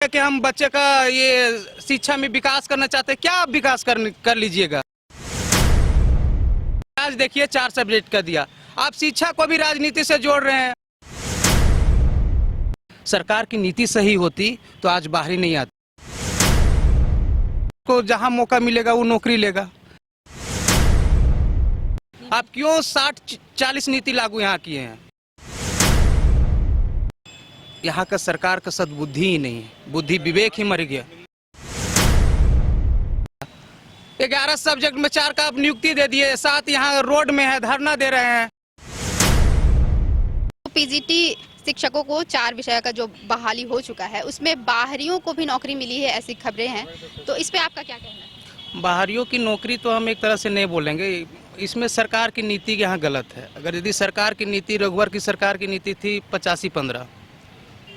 कि हम बच्चे का ये शिक्षा में विकास करना चाहते हैं, क्या आप विकास कर लीजिएगा। आज देखिए 4 सब्जेक्ट का दिया, आप शिक्षा को भी राजनीति से जोड़ रहे हैं। सरकार की नीति सही होती तो आज बाहरी नहीं आती, को जहां मौका मिलेगा वो नौकरी लेगा। आप क्यों 60-40 नीति लागू यहाँ किए हैं। यहाँ का सरकार का सद्बुद्धि ही नहीं है, बुद्धि विवेक ही मर गया। 11 सब्जेक्ट में 4 का आप नियुक्ति दे दिए, 7 यहाँ रोड में है, धरना दे रहे हैं। पीजीटी शिक्षकों को 4 विषय का जो बहाली हो चुका है, उसमें बाहरियों को भी नौकरी मिली है, ऐसी खबरें हैं, तो इस पे आपका क्या कहना है? बाहरियों की नौकरी तो हम एक तरह से नहीं बोलेंगे, इसमें सरकार की नीति यहाँ गलत है। अगर यदि सरकार की नीति, रघुवर की सरकार की नीति थी 85-15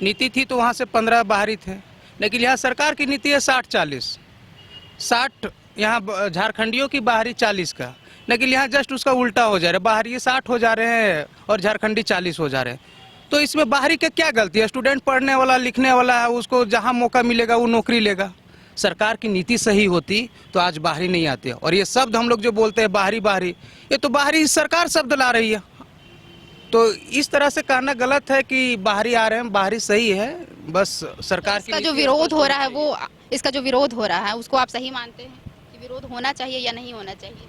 नीति थी, तो वहाँ से 15 बाहरी थे, लेकिन यहाँ सरकार की नीति है 60-40। 60 यहाँ झारखंडियों की बाहरी 40 का, लेकिन यहाँ जस्ट उसका उल्टा हो जा रहा है, बाहरी 60 हो जा रहे हैं और झारखंडी 40 हो जा रहे हैं। तो इसमें बाहरी की क्या गलती है? स्टूडेंट पढ़ने वाला, लिखने वाला है, उसको जहाँ मौका मिलेगा वो नौकरी लेगा। सरकार की नीति सही होती तो आज बाहरी नहीं आते। और ये शब्द हम लोग जो बोलते हैं बाहरी बाहरी, ये तो बाहरी सरकार शब्द ला रही है। तो इस तरह से कहना गलत है कि बाहरी आ रहे हैं, बाहरी सही है, बस सरकार इसका जो विरोध हो रहा है वो, इसका जो विरोध हो रहा है उसको आप सही मानते हैं कि विरोध होना चाहिए या नहीं होना चाहिए?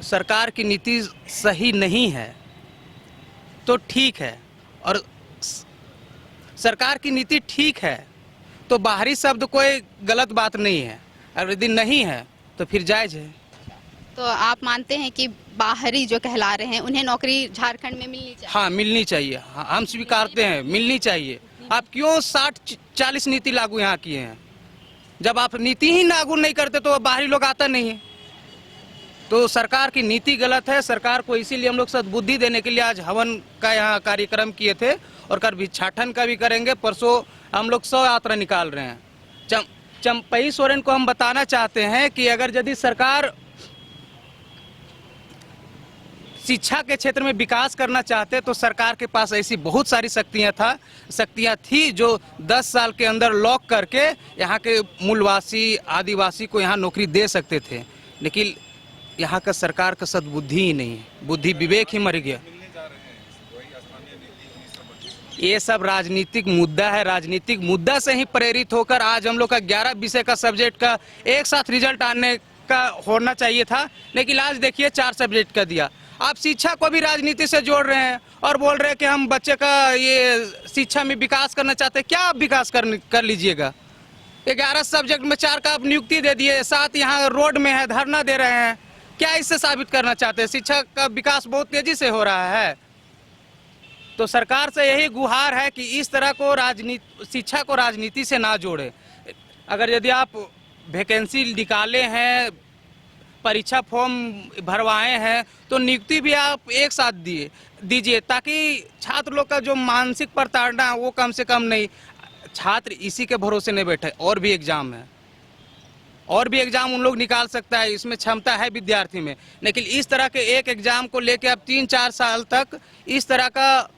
सरकार की नीति सही नहीं है तो ठीक है, और सरकार की नीति ठीक है तो बाहरी शब्द कोई गलत बात नहीं है। अगर यदि नहीं है तो फिर जायज है। तो आप मानते हैं कि बाहरी जो कहला रहे हैं उन्हें नौकरी झारखंड में मिलनी चाहिए? हाँ, मिलनी चाहिए, हाँ, हम स्वीकारते हैं, मिलनी चाहिए। आप क्यों 60-40 नीति लागू यहाँ किए हैं? जब आप नीति ही लागू नहीं करते तो बाहरी लोग आता नहीं है। तो सरकार की नीति गलत है। सरकार को इसीलिए हम लोग सद्बुद्धि देने के लिए आज हवन का यहाँ कार्यक्रम किए थे, और कल भिक्षाटन का भी करेंगे। परसों हम लोग 100 यात्रा निकाल रहे हैं। चंपई सोरेन को हम बताना चाहते हैं कि अगर यदि सरकार शिक्षा के क्षेत्र में विकास करना चाहते तो सरकार के पास ऐसी बहुत सारी शक्तियां थी जो 10 साल के अंदर लॉक करके यहाँ के मूलवासी, आदिवासी को यहाँ नौकरी दे सकते थे। लेकिन यहाँ का सरकार का सद्बुद्धि ही नहीं है, बुद्धि विवेक ही मर गया। ये सब राजनीतिक मुद्दा है, राजनीतिक मुद्दा से ही प्रेरित होकर आज हम लोग का 11 विषय का सब्जेक्ट का एक साथ रिजल्ट आने का होना चाहिए था, लेकिन आज देखिए 4 सब्जेक्ट का दिया। आप शिक्षा को भी राजनीति से जोड़ रहे हैं और बोल रहे हैं कि हम बच्चे का ये शिक्षा में विकास करना चाहते हैं, क्या आप विकास कर लीजिएगा। 11 सब्जेक्ट में 4 का आप नियुक्ति दे दिए, 7 यहाँ रोड में है, धरना दे रहे हैं, क्या इससे साबित करना चाहते हैं? शिक्षा का विकास बहुत तेजी से हो रहा है। तो सरकार से यही गुहार है कि इस तरह को शिक्षा को राजनीति से ना जोड़े। अगर यदि आप वैकेंसी निकाले हैं, परीक्षा फॉर्म भरवाए हैं, तो नियुक्ति भी आप एक साथ दीजिए, ताकि छात्र लोग का जो मानसिक प्रताड़ना है वो कम से कम नहीं। छात्र इसी के भरोसे नहीं बैठे, और भी एग्जाम है, और भी एग्जाम उन लोग निकाल सकता है, इसमें क्षमता है विद्यार्थी में। लेकिन इस तरह के एक एग्जाम को लेके आप 3-4 साल तक इस तरह का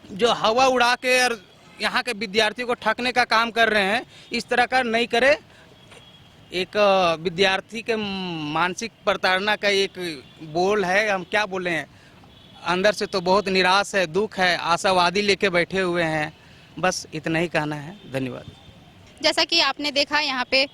जो हवा उड़ा के और यहाँ के विद्यार्थी को ठगने का काम कर रहे हैं, इस तरह का नहीं करे। एक विद्यार्थी के मानसिक प्रताड़ना का एक बोल है, हम क्या बोले हैं, अंदर से तो बहुत निराश है, दुख है, आशावादी लेके बैठे हुए हैं। बस इतना ही कहना है, धन्यवाद। जैसा कि आपने देखा, यहाँ पे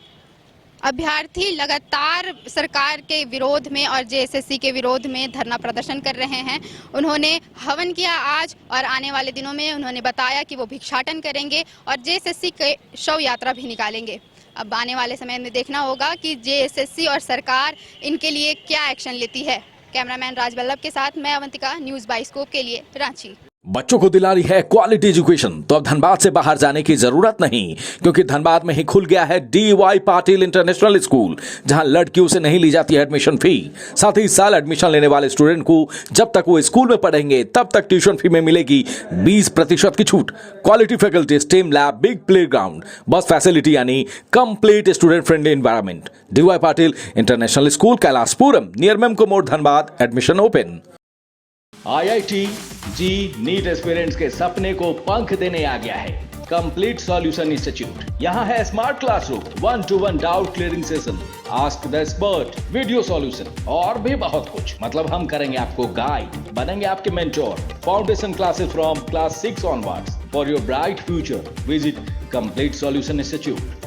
अभ्यर्थी लगातार सरकार के विरोध में और जेएसएससी के विरोध में धरना प्रदर्शन कर रहे हैं। उन्होंने हवन किया आज, और आने वाले दिनों में उन्होंने बताया कि वो भिक्षाटन करेंगे और जेएसएससी के शव यात्रा भी निकालेंगे। अब आने वाले समय में देखना होगा कि जेएसएससी और सरकार इनके लिए क्या एक्शन लेती है। कैमरामैन राजवल्लभ के साथ मैं अवंतिका, न्यूज़ बाइस्कोप के लिए, रांची। बच्चों को दिला रही है क्वालिटी एजुकेशन, तो अब धनबाद से बाहर जाने की जरूरत नहीं, क्योंकि धनबाद में ही खुल गया है DY पाटिल इंटरनेशनल स्कूल, जहां लड़कियों से नहीं ली जाती है एडमिशन फी। साथ ही इस साल एडमिशन लेने वाले स्टूडेंट को जब तक वो स्कूल में पढ़ेंगे तब तक ट्यूशन फी में मिलेगी 20% की छूट। Quality faculty, STEM lab, big playground, bus facility यानी complete student friendly environment. DY Patil international school, Kailashpuram, near Memco मोड़, Dhanbad. Admission open. IIT JEE NEET aspirants के सपने को पंख देने आ गया है। Complete solution institute. यहाँ है smart classroom, 1-to-1 doubt clearing session, ask the expert, video solution और भी बहुत कुछ। मतलब हम करेंगे आपको गाइड, बनेंगे आपके mentor. Foundation classes from class 6 onwards। For your bright future visit complete solution institute.